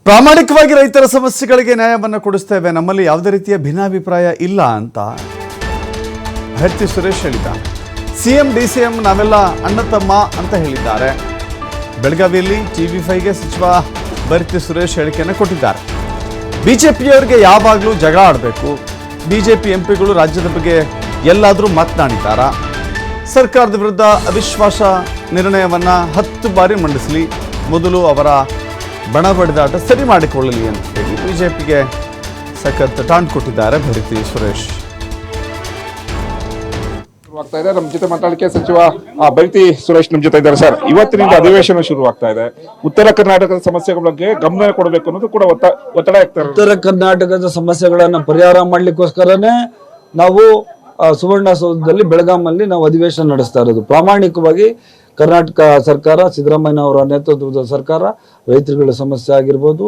ಪ್ರಾಮಾಣಿಕವಾಗಿ ರೈತರ ಸಮಸ್ಯೆಗಳಿಗೆ ನ್ಯಾಯವನ್ನು ಕೊಡಿಸ್ತೇವೆ, ನಮ್ಮಲ್ಲಿ ಯಾವುದೇ ರೀತಿಯ ಭಿನ್ನಾಭಿಪ್ರಾಯ ಇಲ್ಲ ಅಂತ ಭರ್ತಿ ಸುರೇಶ್ ಹೇಳಿದ್ದಾರೆ. ಸಿಎಂ ಡಿಸಿಎಂ ನಾವೆಲ್ಲ ಅಣ್ಣ ತಮ್ಮ ಅಂತ ಹೇಳಿದ್ದಾರೆ. ಬೆಳಗಾವಿಯಲ್ಲಿ TV5ಗೆ ಸಚಿವ ಭರ್ತಿ ಸುರೇಶ್ ಹೇಳಿಕೆಯನ್ನು ಕೊಟ್ಟಿದ್ದಾರೆ. ಬಿಜೆಪಿಯವರಿಗೆ ಯಾವಾಗಲೂ ಜಗಳ ಆಡಬೇಕು, ಬಿಜೆಪಿ ಎಂಪಿಗಳು ರಾಜ್ಯದ ಬಗ್ಗೆ ಎಲ್ಲಾದರೂ ಮಾತನಾಡಿದ್ದಾರಾ, ಸರ್ಕಾರದ ವಿರುದ್ಧ ಅವಿಶ್ವಾಸ ನಿರ್ಣಯವನ್ನು 10 ಬಾರಿ ಮಂಡಿಸಲಿ, ಮೊದಲು ಅವರ ಬಣ ಬಡಿದಾಟ ಸರಿ ಮಾಡಿಕೊಳ್ಳಲಿ ಅಂತ ಹೇಳಿ ಬಿಜೆಪಿಗೆ ಸಖತ್ ಟಾಂಟ್ ಕೊಟ್ಟಿದ್ದಾರೆ ಭರ್ತಿ ಸುರೇಶ್. ನಮ್ಮ ಜೊತೆ ಮಾತಾಡಲಿಕ್ಕೆ ಸಚಿವ ಭರ್ತಿ ಸುರೇಶ್ ನಮ್ಮ ಜೊತೆ ಇದ್ದಾರೆ. ಸರ್, ಇವತ್ತಿನಿಂದ ಅಧಿವೇಶನ ಶುರುವಾಗ್ತಾ ಇದೆ. ಉತ್ತರ ಕರ್ನಾಟಕದ ಸಮಸ್ಯೆಗಳ ಬಗ್ಗೆ ಗಮನ ಕೊಡಬೇಕು ಅನ್ನೋದು ಕೂಡ ಒತ್ತಡ ಆಗ್ತಾರೆ. ಉತ್ತರ ಕರ್ನಾಟಕದ ಸಮಸ್ಯೆಗಳನ್ನ ಪರಿಹಾರ ಮಾಡ್ಲಿಕ್ಕೋಸ್ಕರನೇ ನಾವು ಸುವರ್ಣಸೌಧದಲ್ಲಿ ಬೆಳಗಾಮಲ್ಲಿ ನಾವು ಅಧಿವೇಶನ ನಡೆಸ್ತಾ ಇರೋದು. ಪ್ರಾಮಾಣಿಕವಾಗಿ ಕರ್ನಾಟಕ ಸರ್ಕಾರ, ಸಿದ್ದರಾಮಯ್ಯ ಅವರ ನೇತೃತ್ವದ ಸರ್ಕಾರ ರೈತರುಗಳ ಸಮಸ್ಯೆ ಆಗಿರ್ಬೋದು,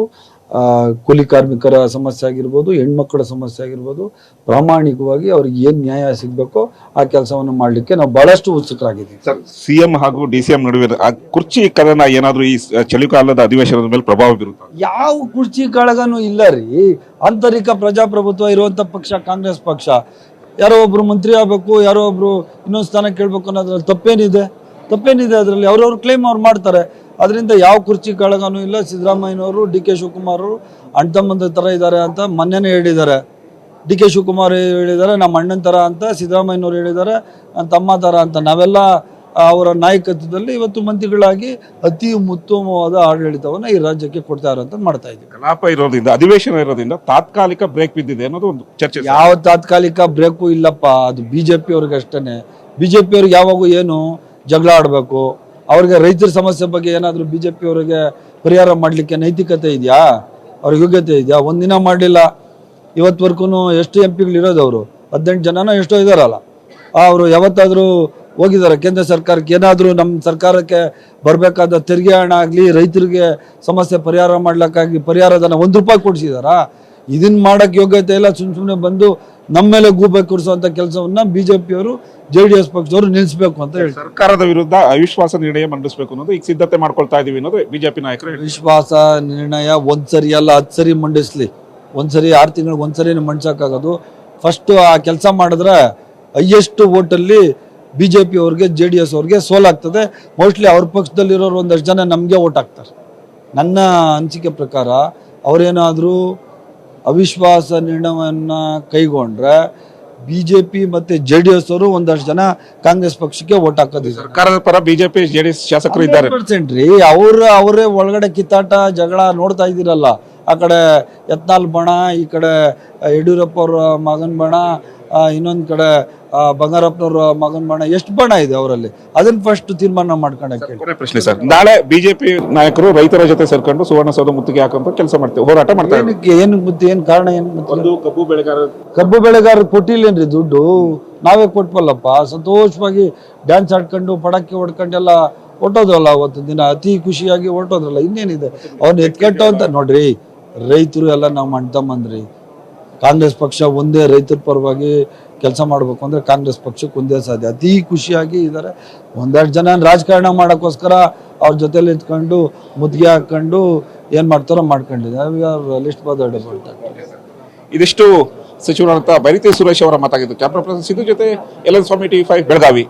ಕೂಲಿ ಕಾರ್ಮಿಕರ ಸಮಸ್ಯೆ ಆಗಿರ್ಬೋದು, ಹೆಣ್ಮಕ್ಕಳ ಸಮಸ್ಯೆ ಆಗಿರ್ಬೋದು, ಪ್ರಾಮಾಣಿಕವಾಗಿ ಅವ್ರಿಗೆ ಏನ್ ನ್ಯಾಯ ಸಿಗ್ಬೇಕೋ ಆ ಕೆಲಸವನ್ನು ಮಾಡ್ಲಿಕ್ಕೆ ನಾವು ಬಹಳಷ್ಟು ಉತ್ಸುಕರಾಗಿದ್ದೀವಿ. ಸರ್, ಸಿಎಂ ಹಾಗೂ ಡಿಸಿಎಂ ನಡುವೆ ಕುರ್ಚಿ ಕದನ ಏನಾದ್ರೂ ಈ ಚಳಿಗಾಲದ ಅಧಿವೇಶನದ ಮೇಲೆ ಪ್ರಭಾವ ಬೀರುತ್ತೆ? ಯಾವ ಕುರ್ಚಿ ಕಾಳಗನೂ ಇಲ್ಲ ರೀ. ಆಂತರಿಕ ಪ್ರಜಾಪ್ರಭುತ್ವ ಇರುವಂತ ಪಕ್ಷ ಕಾಂಗ್ರೆಸ್ ಪಕ್ಷ. ಯಾರೋ ಒಬ್ರು ಮಂತ್ರಿ ಆಗ್ಬೇಕು, ಯಾರೋ ಒಬ್ರು ಇನ್ನೊಂದು ಸ್ಥಾನ ಕೇಳ್ಬೇಕು ಅನ್ನೋದ್ರಲ್ಲಿ ತಪ್ಪೇನಿದೆ? ಅದರಲ್ಲಿ ಅವ್ರವ್ರ ಕ್ಲೇಮ್ ಅವ್ರು ಮಾಡ್ತಾರೆ. ಅದರಿಂದ ಯಾವ ಕುರ್ಚಿ ಕಾಳಗನೂ ಇಲ್ಲ. ಸಿದ್ದರಾಮಯ್ಯನವರು DK ಶಿವಕುಮಾರ್ ಅವರು ಅಣ್ತಮ್ಮಂದ ತರ ಇದ್ದಾರೆ ಅಂತ ಮೊನ್ನೆನೇ ಹೇಳಿದ್ದಾರೆ. DK ಶಿವಕುಮಾರ್ ಹೇಳಿದ್ದಾರೆ ನಮ್ಮ ಅಣ್ಣನ ತರ ಅಂತ, ಸಿದ್ದರಾಮಯ್ಯನವರು ಹೇಳಿದ್ದಾರೆ ನನ್ನ ತಮ್ಮ ತರ ಅಂತ. ನಾವೆಲ್ಲ ಅವರ ನಾಯಕತ್ವದಲ್ಲಿ ಇವತ್ತು ಮಂತ್ರಿಗಳಾಗಿ ಅತಿ ಉತ್ತಮವಾದ ಆಡಳಿತವನ್ನು ಈ ರಾಜ್ಯಕ್ಕೆ ಕೊಡ್ತಾ ಇರೋಂತ ಮಾಡ್ತಾ ಇದ್ದೀವಿ. ಕಲಾಪ ಇರೋದ್ರಿಂದ, ಅಧಿವೇಶನ ಇರೋದ್ರಿಂದ ತಾತ್ಕಾಲಿಕ ಬ್ರೇಕ್ ಬಿದ್ದಿದೆ ಅನ್ನೋದು ಒಂದು ಚರ್ಚೆ. ಯಾವ ತಾತ್ಕಾಲಿಕ ಬ್ರೇಕು ಇಲ್ಲಪ್ಪ, ಅದು ಬಿಜೆಪಿ ಅವ್ರಿಗೆ ಅಷ್ಟೇನೆ. ಬಿಜೆಪಿ ಅವ್ರಿಗೆ ಯಾವಾಗೂ ಏನು ಜಗಳ ಆಡಬೇಕು, ಅವ್ರಿಗೆ ರೈತರ ಸಮಸ್ಯೆ ಬಗ್ಗೆ ಏನಾದರೂ ಬಿಜೆಪಿ ಅವರಿಗೆ ಪರಿಹಾರ ಮಾಡಲಿಕ್ಕೆ ನೈತಿಕತೆ ಇದೆಯಾ, ಅವ್ರಿಗೆ ಯೋಗ್ಯತೆ ಇದೆಯಾ? ಒಂದಿನ ಮಾಡಲಿಲ್ಲ. ಇವತ್ತವರೆಗೂ ಎಷ್ಟು MP ಇರೋದು ಅವರು 18 ಜನನೋ ಎಷ್ಟೋ ಇದಾರಲ್ಲ. ಅವರು ಯಾವತ್ತಾದರೂ ಹೋಗಿದ್ದಾರೆ ಕೇಂದ್ರ ಸರ್ಕಾರಕ್ಕೆ? ಏನಾದರೂ ನಮ್ಮ ಸರ್ಕಾರಕ್ಕೆ ಬರಬೇಕಾದ ತೆರಿಗೆ ಹಣ ಆಗಲಿ, ರೈತರಿಗೆ ಸಮಸ್ಯೆ ಪರಿಹಾರ ಮಾಡ್ಲಿಕ್ಕಾಗಿ ಪರಿಹಾರಧನ 1 ರೂಪಾಯಿ ಕೊಡಿಸಿದಾರಾ? ಇದನ್ನ ಮಾಡಕ್ಕೆ ಯೋಗ್ಯತೆ ಇಲ್ಲ. ಸುಮ್ಮನೆ ಬಂದು ನಮ್ಮ ಮೇಲೆ ಗೂಬೆ ಕೂರಿಸುವಂತ ಕೆಲಸವನ್ನ ಬಿಜೆಪಿಯವರು, JDS ಪಕ್ಷದವರು ನಿಲ್ಲಿಸಬೇಕು ಅಂತ ಹೇಳಿ ಸರ್ಕಾರದ ವಿರುದ್ಧ ಅವಿಶ್ವಾಸ ನಿರ್ಣಯ ಮಂಡಿಸಬೇಕು ಅನ್ನೋದು ಈಗ ಸಿದ್ಧತೆ ಮಾಡ್ಕೊಳ್ತಾ ಇದೀವಿ ಅನ್ನೋದು ಬಿಜೆಪಿ ನಾಯಕರು. ವಿಶ್ವಾಸ ನಿರ್ಣಯ 1 ಸರಿ ಅಲ್ಲ 10 ಸರಿ ಮಂಡಿಸ್ಲಿ. 1 ಸರಿ 6 ತಿಂಗಳಿಗೆ 1 ಸರಿ ಮಂಡಿಸಕ್ಕಾಗೋದು. ಫಸ್ಟ್ ಆ ಕೆಲಸ ಮಾಡಿದ್ರೆ ಹೈಯೆಸ್ಟ್ ವೋಟಲ್ಲಿ ಬಿಜೆಪಿ ಅವ್ರಿಗೆ, JDS ಅವ್ರಿಗೆ ಸೋಲಾಗ್ತದೆ. ಮೋಸ್ಟ್ಲಿ ಅವ್ರ ಪಕ್ಷದಲ್ಲಿರೋರು ಒಂದಷ್ಟು ಜನ ನಮಗೆ ವೋಟ್ ಹಾಕ್ತಾರೆ. ನನ್ನ ಅನಿಸಿಕೆ ಪ್ರಕಾರ ಅವರೇನಾದರೂ ಅವಿಶ್ವಾಸ ನಿರ್ಣಯವನ್ನು ಕೈಗೊಂಡ್ರೆ ಬಿಜೆಪಿ ಮತ್ತೆ JDS ಅವರು ಒಂದಷ್ಟು ಜನ ಕಾಂಗ್ರೆಸ್ ಪಕ್ಷಕ್ಕೆ ವೋಟ್ ಹಾಕೋದಿಲ್ಲ. ಸರ್ಕಾರದ ಪರ ಬಿಜೆಪಿ JDS ಶಾಸಕರು ಇದ್ದಾರೆ. ರೀ ಅವರೇ ಒಳಗಡೆ ಕಿತ್ತಾಟ ಜಗಳ ನೋಡ್ತಾ ಇದ್ದೀರಲ್ಲ. ಆ ಕಡೆ ಯತ್ನಾಳ್ ಬಣ, ಈ ಕಡೆ ಯಡಿಯೂರಪ್ಪ ಅವ್ರ ಮಗನ ಬಣ, ಇನ್ನೊಂದು ಕಡೆ ಬಂಗಾರಪ್ಪನವ್ರ ಮಗನ ಬಣ. ಎಷ್ಟು ಬಣ ಇದೆ ಅವರಲ್ಲಿ? ಅದನ್ನ ಫಸ್ಟ್ ತೀರ್ಮಾನ ಮಾಡ್ಕೊಂಡಕ್ಕೆ. ಪ್ರಶ್ನೆ ಸರ್, ನಾಳೆ ಬಿಜೆಪಿ ನಾಯಕರು ರೈತರ ಜೊತೆ ಸೇರ್ಕೊಂಡು ಸುವರ್ಣಸೌಧ ಮುತ್ತಿಗೆ ಹಾಕುವಂತ ಕೆಲಸ ಮಾಡ್ತೇವೆ, ಹೋರಾಟ ಮಾಡ್ತಾರೆ. ಏನು ಗೊತ್ತಿ, ಏನ್ ಕಾರಣ? ಏನು ಕಬ್ಬು ಬೆಳೆಗಾರರು ಕೊಟ್ಟಿಲ್ಲೇನ್ರಿ ದುಡ್ಡು? ನಾವೇ ಕೊಟ್ವಲ್ಲಪ್ಪ. ಸಂತೋಷವಾಗಿ ಡ್ಯಾನ್ಸ್ ಆಡ್ಕೊಂಡು ಪಟಾಕಿ ಹೊಡ್ಕೊಂಡೆಲ್ಲ ಹೊಟ್ಟೋದ್ರಲ್ಲ ಅವತ್ತು ದಿನ. ಅತಿ ಖುಷಿಯಾಗಿ ಹೊರಟೋದ್ರಲ್ಲ. ಇನ್ನೇನಿದೆ ಅವ್ನು ಎತ್ಕಟ್ಟು ಅಂತ ನೋಡ್ರಿ. ರೈತರು ಎಲ್ಲ ನಾವು ಮಾಡ್ತಂಬಂದ್ರಿ. ಕಾಂಗ್ರೆಸ್ ಪಕ್ಷ ಒಂದೇ ರೈತರ ಪರವಾಗಿ ಕೆಲಸ ಮಾಡ್ಬೇಕು ಅಂದ್ರೆ ಕಾಂಗ್ರೆಸ್ ಪಕ್ಷಕ್ಕೆ ಒಂದೇ ಸಾಧ್ಯ. ಅತಿ ಖುಷಿಯಾಗಿ ಇದ್ದಾರೆ. ಒಂದೆರಡು ಜನ ರಾಜಕಾರಣ ಮಾಡೋಕ್ಕೋಸ್ಕರ ಅವ್ರ ಜೊತೆಲಿ ಇಟ್ಕೊಂಡು ಮುದ್ಗೆ ಹಾಕೊಂಡು ಏನ್ ಮಾಡ್ತಾರೋ ಮಾಡ್ಕೊಂಡಿದ್ದಾರೆ. ಲಿಸ್ಟ್ ಬದಲಾಯಿಸ್ತಾರೆ. ಇದಿಷ್ಟು ಸಚಿವರಾದಂತಹ ಭರ್ತಿ ಸುರೇಶ್ ಅವರ ಮಾತಾಗಿದ್ದು. ಕ್ಯಾಮ್ರಾ ಪರ್ಸನ್ ಸಿದ್ದು ಜೊತೆ LN ಸ್ವಾಮಿ, TV5 ಬೆಳಗಾವಿ.